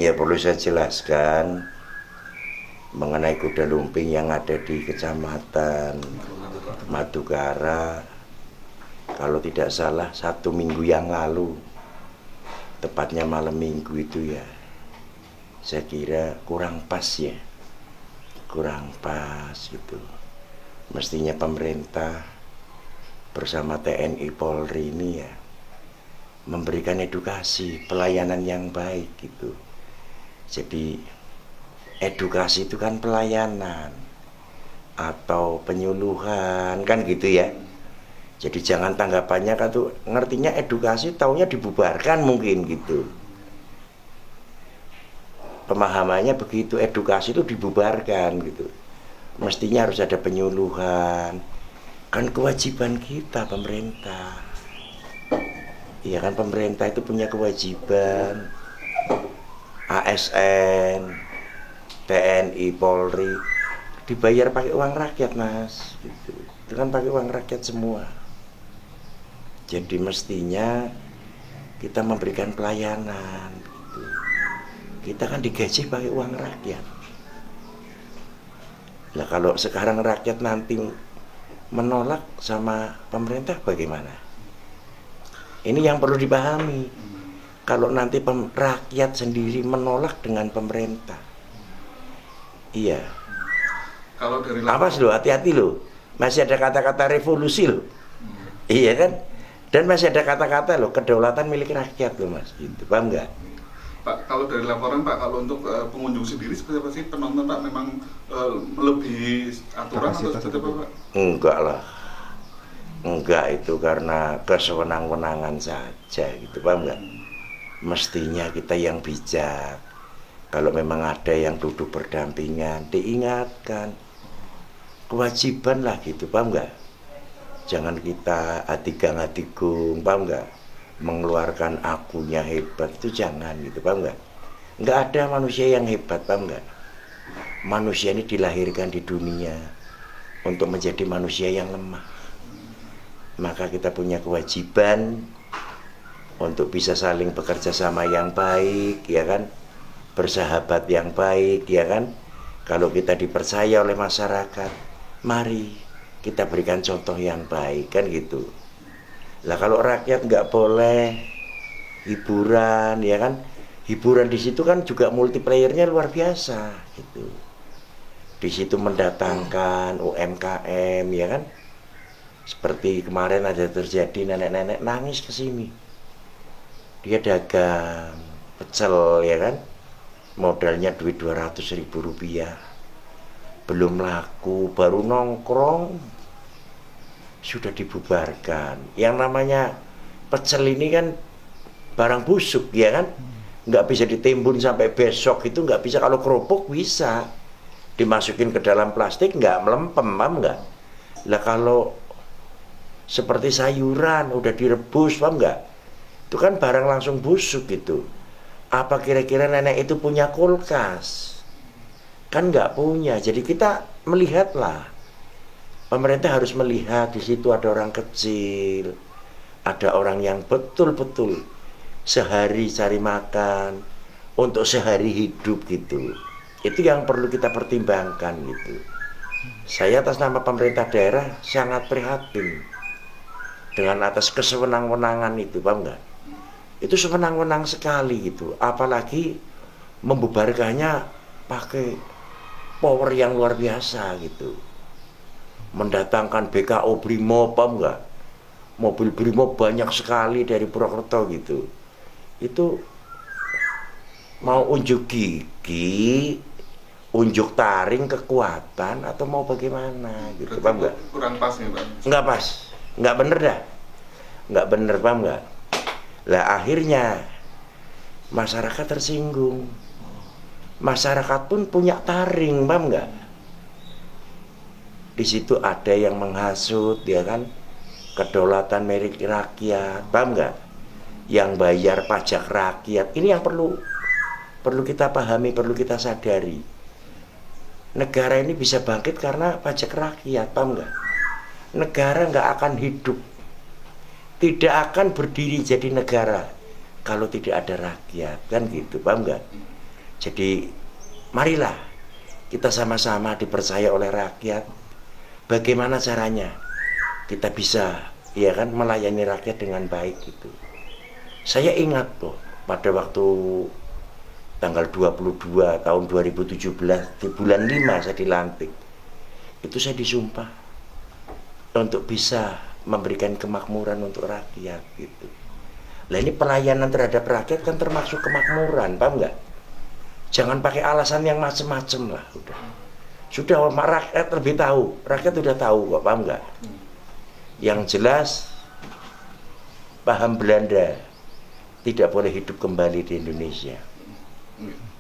Ya perlu saya jelaskan mengenai kuda lumping yang ada di Kecamatan Madukara. Kalau tidak salah 1 minggu yang lalu, tepatnya malam minggu itu ya, saya kira kurang pas ya, kurang pas gitu. Mestinya pemerintah bersama TNI Polri ini ya memberikan edukasi, pelayanan yang baik gitu. Jadi edukasi itu kan pelayanan atau penyuluhan kan gitu ya. Jadi jangan tanggapannya kan tuh ngertinya edukasi taunya dibubarkan mungkin gitu. Pemahamannya begitu, edukasi itu dibubarkan gitu. Mestinya harus ada penyuluhan. Kan kewajiban kita pemerintah. Iya kan pemerintah itu punya kewajiban. ASN, TNI, Polri dibayar pakai uang rakyat mas gitu. Itu kan pakai uang rakyat semua. Jadi mestinya kita memberikan pelayanan gitu. Kita kan digaji pakai uang rakyat. Nah kalau sekarang rakyat nanti menolak sama pemerintah bagaimana? Ini yang perlu dipahami. Kalau nanti rakyat sendiri menolak dengan pemerintah, iya. Kalau dari awas loh, hati-hati loh. Masih ada kata-kata revolusi loh. Iya kan? Dan masih ada kata-kata loh, kedaulatan milik rakyat loh mas. Gitu, paham nggak? Pak, kalau dari laporan Pak, kalau untuk pengunjung sendiri seperti apa sih penonton Pak? Memang melebihi aturan atau seperti apa Pak? Enggak lah. Enggak, itu karena kesewenang-wenangan saja gitu, paham nggak? Mestinya kita yang bijak. Kalau memang ada yang duduk berdampingan, diingatkan. Kewajiban lah gitu, paham nggak? Jangan kita adigang-adigung, paham nggak? Mengeluarkan akunya hebat, itu jangan gitu, paham nggak? Nggak ada manusia yang hebat, paham nggak? Manusia ini dilahirkan di dunia untuk menjadi manusia yang lemah. Maka kita punya kewajiban untuk bisa saling bekerja sama yang baik, ya kan? Bersahabat yang baik, ya kan? Kalau kita dipercaya oleh masyarakat, mari kita berikan contoh yang baik, kan gitu. Lah kalau rakyat nggak boleh hiburan, ya kan? Hiburan di situ kan juga multiplayernya luar biasa, gitu. Di situ mendatangkan UMKM, ya kan? Seperti kemarin ada terjadi nenek-nenek nangis ke sini. Dia dagang pecel, ya kan? Modalnya duit 200.000 rupiah. Belum laku, baru nongkrong sudah dibubarkan. Yang namanya pecel ini kan barang busuk, ya kan? Nggak bisa ditimbun sampai besok, itu nggak bisa. Kalau kerupuk bisa dimasukin ke dalam plastik, nggak melempem, paham nggak? Lah kalau seperti sayuran udah direbus, paham nggak? Itu kan barang langsung busuk gitu. Apa kira-kira nenek itu punya kulkas? Kan nggak punya. Jadi kita melihatlah, pemerintah harus melihat di situ ada orang kecil, ada orang yang betul-betul sehari cari makan untuk sehari hidup gitu. Itu yang perlu kita pertimbangkan gitu. Saya atas nama pemerintah daerah sangat prihatin dengan atas kesewenang-wenangan itu, paham nggak? Itu sewenang-wenang sekali gitu. Apalagi membubarkannya pakai power yang luar biasa gitu. Mendatangkan BKO Brimob, paham nggak? Mobil Brimob banyak sekali dari Purwokerto gitu. Itu mau unjuk gigi, unjuk taring kekuatan atau mau bagaimana gitu, paham nggak? Kurang pas nih Pak. Nggak pas, nggak bener dah, nggak bener, paham nggak? Lah akhirnya masyarakat tersinggung. Masyarakat pun punya taring, paham nggak? Di situ ada yang menghasut, ya kan? Kedaulatan milik rakyat, paham nggak? Yang bayar pajak rakyat. Ini yang perlu kita pahami, perlu kita sadari. Negara ini bisa bangkit karena pajak rakyat, paham nggak? Negara nggak akan hidup, tidak akan berdiri jadi negara kalau tidak ada rakyat, kan gitu, paham nggak? Jadi marilah kita sama-sama dipercaya oleh rakyat. Bagaimana caranya kita bisa ya kan melayani rakyat dengan baik gitu. Saya ingat tuh pada waktu tanggal 22 tahun 2017 di bulan 5 saya dilantik. Itu saya disumpah untuk bisa memberikan kemakmuran untuk rakyat gitu. Lah ini pelayanan terhadap rakyat kan termasuk kemakmuran, paham nggak? Jangan pakai alasan yang macem-macem lah, udah. Sudah rakyat lebih tahu, rakyat udah tahu kok, paham nggak? Yang jelas paham Belanda tidak boleh hidup kembali di Indonesia.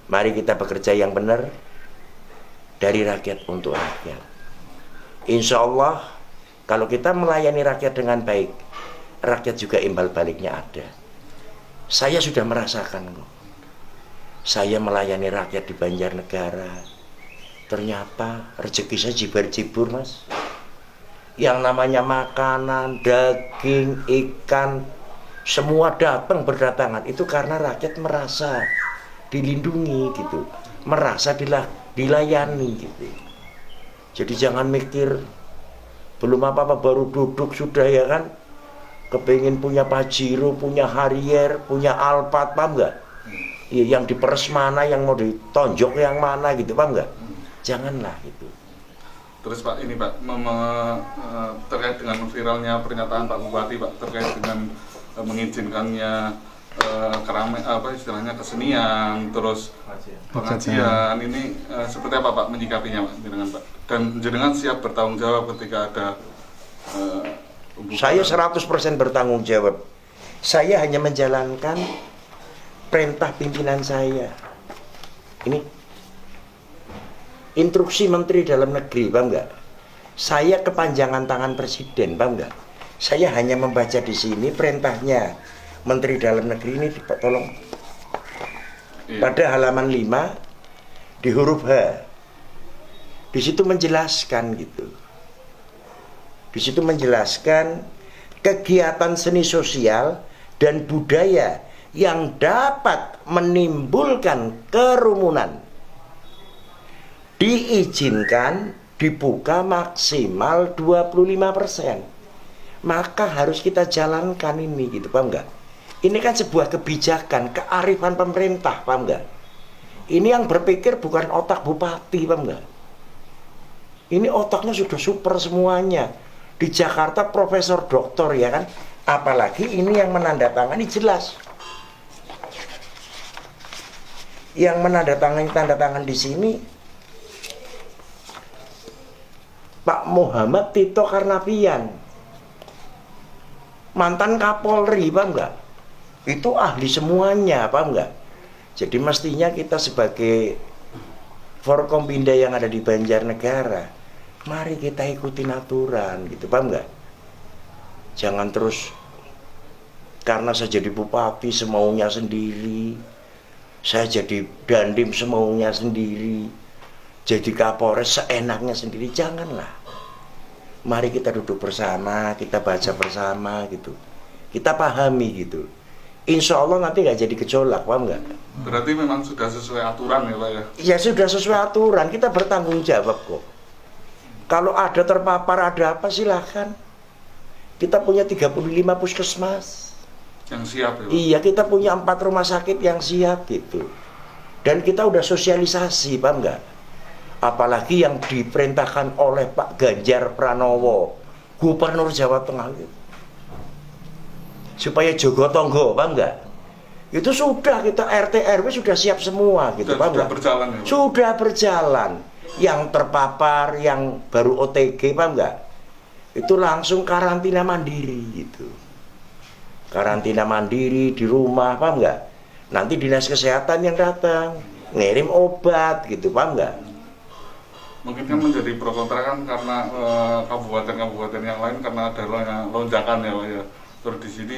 Mari kita bekerja yang benar dari rakyat untuk rakyat. Insya Allah kalau kita melayani rakyat dengan baik, rakyat juga imbal baliknya ada. Saya sudah merasakan kok. Saya melayani rakyat di Banjarnegara. Ternyata rezeki saya jibar-jibur, Mas. Yang namanya makanan, daging, ikan, semua datang berdatangan. Itu karena rakyat merasa dilindungi gitu, merasa dilayani gitu. Jadi jangan mikir belum apa-apa baru duduk sudah ya kan kepingin punya Pajero, punya Harrier, punya Alphard, paham nggak? Iya, yang diperes mana, yang mau ditonjok yang mana gitu, paham nggak? Janganlah itu. Terus Pak, ini Pak, terkait dengan viralnya pernyataan Pak Bupati Pak terkait dengan mengizinkannya istilahnya kesenian, terus pengajian ini seperti apa Pak menyikapinya Pak jenengan Pak? Dan jenengan siap bertanggung jawab ketika ada Saya 100% bertanggung jawab. Saya hanya menjalankan perintah pimpinan saya. Ini instruksi Menteri Dalam Negeri, paham nggak? Saya kepanjangan tangan Presiden, paham nggak? Saya hanya membaca di sini perintahnya Menteri Dalam Negeri ini, tolong. Pada halaman 5 di huruf H. Di situ menjelaskan gitu. Di situ menjelaskan kegiatan seni sosial dan budaya yang dapat menimbulkan kerumunan diizinkan dibuka maksimal 25%. Maka harus kita jalankan ini gitu, paham nggak? Ini kan sebuah kebijakan, kearifan pemerintah, paham nggak? Ini yang berpikir bukan otak bupati, paham nggak? Ini otaknya sudah super semuanya. Di Jakarta profesor doktor ya kan, apalagi ini yang menandatangani jelas. Yang menandatangani tanda tangan di sini Pak Muhammad Tito Karnavian, mantan Kapolri, paham nggak? Itu ahli semuanya, paham nggak? Jadi mestinya kita sebagai Forkompinda yang ada di Banjarnegara, mari kita ikutin aturan gitu, paham nggak? Jangan terus karena saya jadi bupati semaunya sendiri, saya jadi dandim semaunya sendiri, jadi Kapolres seenaknya sendiri, janganlah. Mari kita duduk bersama, kita baca bersama gitu, kita pahami gitu. Insya Allah nanti nggak jadi gejolak, paham nggak? Berarti memang sudah sesuai aturan ya Pak ya? Ya sudah sesuai aturan, kita bertanggung jawab kok. Kalau ada terpapar, ada apa silahkan. Kita punya 35 puskesmas yang siap ya Pak? Iya, kita punya 4 rumah sakit yang siap gitu. Dan kita udah sosialisasi, paham nggak? Apalagi yang diperintahkan oleh Pak Ganjar Pranowo, Gubernur Jawa Tengah gitu. Supaya jogo tonggo, paham nggak? Itu sudah kita RT RW sudah siap semua gitu, paham nggak? Sudah berjalan ya Pak? Sudah berjalan. Yang terpapar, yang baru OTG, paham nggak? Itu langsung karantina mandiri gitu. Karantina mandiri di rumah, paham nggak? Nanti dinas kesehatan yang datang ngirim obat gitu, paham nggak? Mungkin kan menjadi pro kontra kan karena kabupaten-kabupaten yang lain karena ada lonjakan ya Pak ya. Terus di sini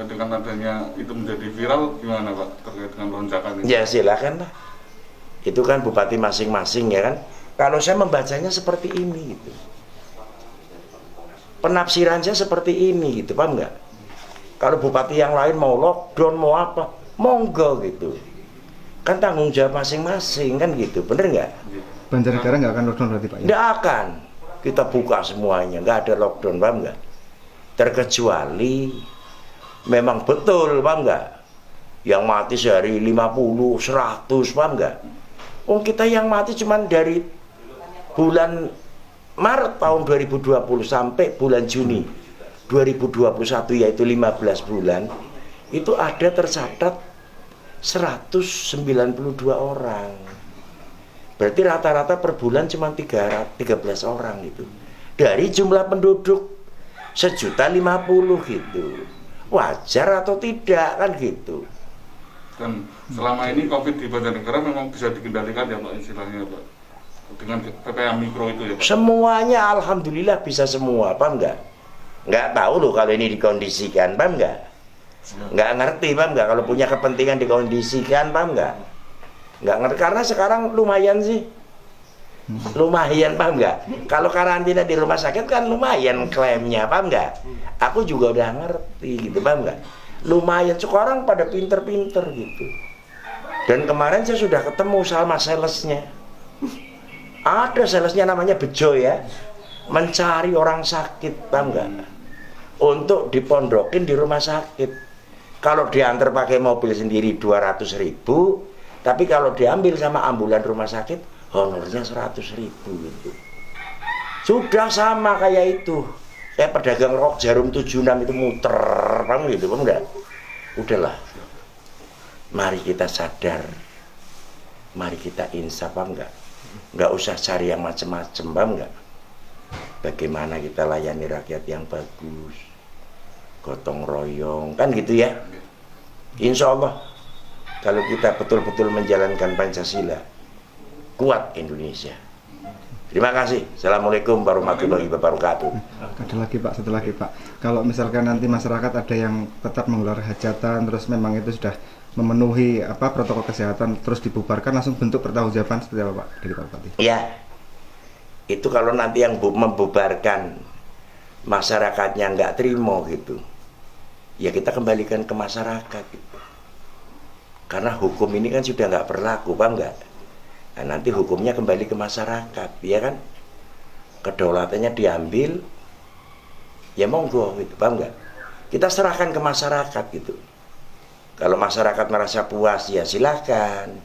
dengan adanya itu menjadi viral, gimana Pak terkait dengan lonjakan itu? Ya silakan lah. Itu kan bupati masing-masing ya kan. Kalau saya membacanya seperti ini gitu. Penafsiran saya seperti ini gitu, paham nggak? Kalau bupati yang lain mau lockdown mau apa, monggo gitu. Kan tanggung jawab masing-masing kan gitu, bener nggak? Banjarnegara nggak akan lockdown berarti Pak ya? Nggak akan. Kita buka semuanya, nggak ada lockdown, paham nggak? Terkecuali memang betul, paham nggak? Yang mati sehari 50, 100, paham nggak? Kita yang mati cuman dari bulan Maret tahun 2020 sampai bulan Juni 2021, yaitu 15 bulan, itu ada tercatat 192 orang. Berarti rata-rata per bulan cuma 13 orang gitu. Dari jumlah penduduk 1.050.000 gitu. Wajar atau tidak kan gitu. Dan selama ini COVID di Banjarnegara memang bisa dikendalikan ya Pak, istilahnya Pak, dengan PPKM mikro itu ya Pak? Semuanya alhamdulillah bisa semua, paham nggak? Nggak tahu loh kalau ini dikondisikan, paham nggak? Nggak ngerti, paham nggak? Kalau punya kepentingan dikondisikan, paham nggak? Nggak ngerti, karena sekarang lumayan sih. Lumayan, paham nggak? Kalau karantina di rumah sakit kan lumayan klaimnya, paham nggak? Aku juga udah ngerti gitu, paham nggak? Lumayan, sekarang pada pinter-pinter gitu. Dan kemarin saya sudah ketemu sama salesnya. Ada salesnya namanya Bejo ya, mencari orang sakit, paham nggak? Untuk dipondokin di rumah sakit. Kalau diantar pakai mobil sendiri 200.000, tapi kalau diambil sama ambulan rumah sakit honornya 100.000 gitu. Sudah sama kayak itu. Kayak pedagang rok jarum 76 itu muter, paham gitu, paham nggak? Udahlah. Mari kita sadar. Mari kita insaf, paham nggak? Nggak usah cari yang macem-macem, paham nggak? Bagaimana kita layani rakyat yang bagus, gotong royong, kan gitu ya. Insya Allah kalau kita betul-betul menjalankan Pancasila, kuat Indonesia. Terima kasih. Assalamualaikum warahmatullahi wabarakatuh. Ada lagi Pak, satu lagi Pak. Kalau misalkan nanti masyarakat ada yang tetap menggelar hajatan, terus memang itu sudah memenuhi protokol kesehatan, terus dibubarkan, langsung bentuk pertanggungjawaban seperti apa Pak dari Pak Bupati? Ya, itu kalau nanti yang membubarkan masyarakatnya nggak terima gitu, ya kita kembalikan ke masyarakat gitu. Karena hukum ini kan sudah nggak berlaku, paham nggak? Nah, nanti hukumnya kembali ke masyarakat, ya kan? Kedaulatannya diambil, ya monggo gitu, paham nggak? Kita serahkan ke masyarakat gitu. Kalau masyarakat merasa puas, ya silakan.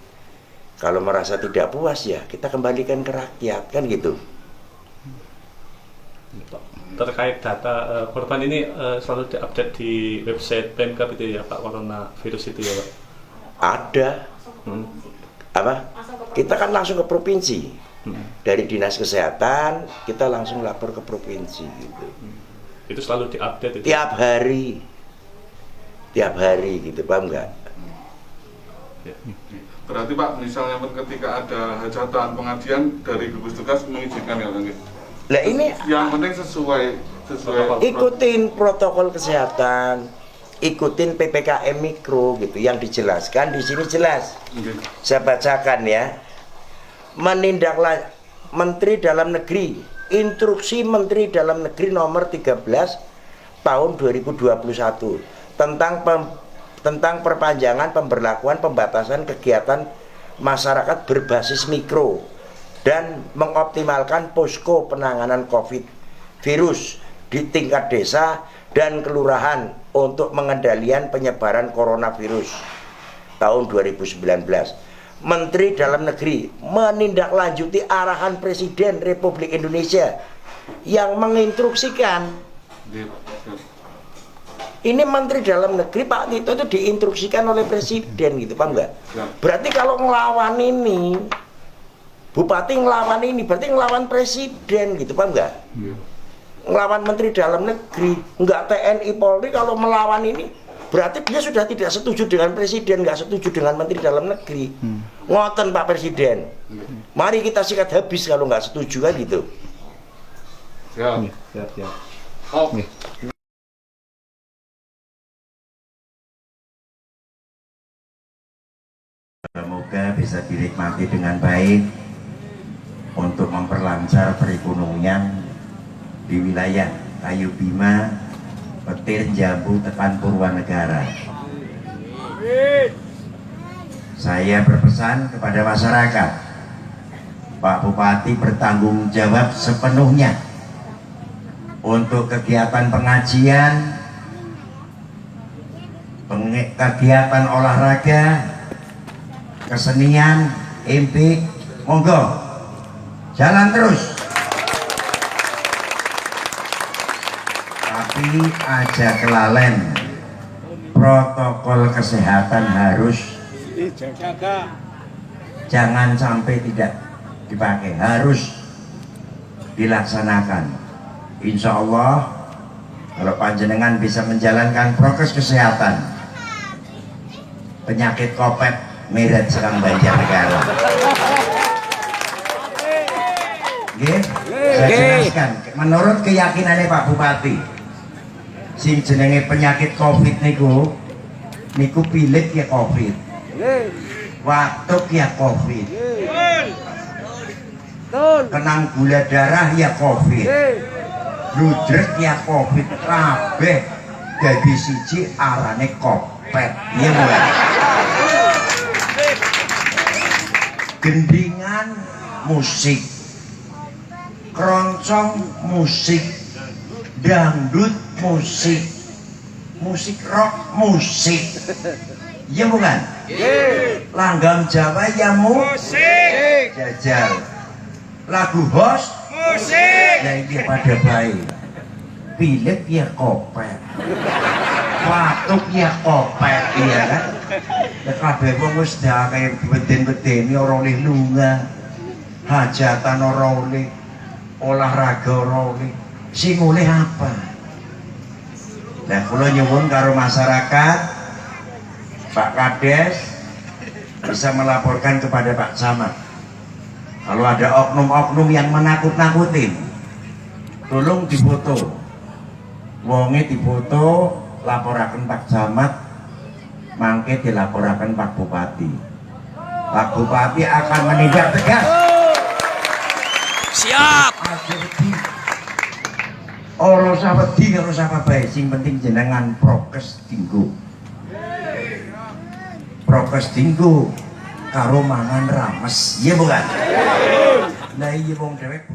Kalau merasa tidak puas, ya kita kembalikan ke rakyat, kan gitu. Terkait data korban ini selalu diupdate di website Pemkab itu ya Pak, coronavirus itu ya Pak? Ada. Apa? Kita kan langsung ke provinsi. Dari dinas kesehatan kita langsung lapor ke provinsi gitu. Itu selalu diupdate itu? Tiap hari gitu, paham nggak? Berarti Pak, misalnya ketika ada hajatan pengajian dari gugus tugas mengizinkan ya Pak? Nah ini yang penting sesuai ikutin protokol kesehatan, ikutin PPKM mikro gitu, yang dijelaskan di sini jelas. Saya bacakan ya. Menteri Dalam Negeri, instruksi Menteri Dalam Negeri nomor 13 tahun 2021 tentang perpanjangan pemberlakuan pembatasan kegiatan masyarakat berbasis mikro dan mengoptimalkan posko penanganan COVID virus di tingkat desa dan kelurahan untuk pengendalian penyebaran coronavirus tahun 2019. Menteri Dalam Negeri menindaklanjuti arahan Presiden Republik Indonesia yang menginstruksikan. Ini Menteri Dalam Negeri Pak Tito itu diinstruksikan oleh Presiden gitu, paham nggak? Berarti kalau ngelawan ini, Bupati ngelawan ini, berarti ngelawan Presiden gitu, paham nggak? Ngelawan Menteri Dalam Negeri, nggak TNI Polri. Kalau melawan ini, berarti dia sudah tidak setuju dengan Presiden, nggak setuju dengan Menteri Dalam Negeri. Ngoten Pak Presiden, mari kita sikat habis kalau nggak setuju kan gitu. Siap. Siap. Oh. Semoga bisa dinikmati dengan baik untuk memperlancar perekonomian di wilayah Kayu Bima, Petir, Jambu, Tepan, Purwanegara. Saya berpesan kepada masyarakat, Pak Bupati bertanggung jawab sepenuhnya untuk kegiatan pengajian, kegiatan olahraga, kesenian, empik, monggo jalan terus. Tapi aja kelalen, protokol kesehatan harus jangan sampai tidak dipakai, harus dilaksanakan. Insya Allah kalau panjenengan bisa menjalankan prokes kesehatan, penyakit kopet meret serang Banjarnegara. Nggih, saya jelaskan menurut keyakinannya Pak Bupati, sing jenenge penyakit covid niku pilit ya covid, watuk ya covid, kenang gula darah ya covid, ludrek ya covid, kabeh dadi siji arane kopet. Iya mulai gendingan musik, keroncong musik, dangdut musik, musik rock musik, iya bukan? Langgam Jawa ya musik, jajal lagu host musik, ya ini pada baik, pilet ya kopet, watuk ya kopet, iya kan? Ya kabeh wong wis dah kaya beden-bedeni ora oleh lunga, hajatan ora oleh, olahraga ora oleh, sing oleh apa? Nah, kula nyuwun karo masyarakat, Pak Kades bisa melaporkan kepada Pak Camat kalau ada oknum-oknum yang menakut-nakutin, tolong difoto, wonge difoto, laporaken Pak Camat, mangke dilaporaken Pak Bupati. Pak Bupati akan menindak tegas. Siap. Ora usah wedi, ora usah apa-apa, sing penting jenengan prokes dinggo. Prokes dinggo karo mangan rames, iya bukan? Nah iya wong dhewek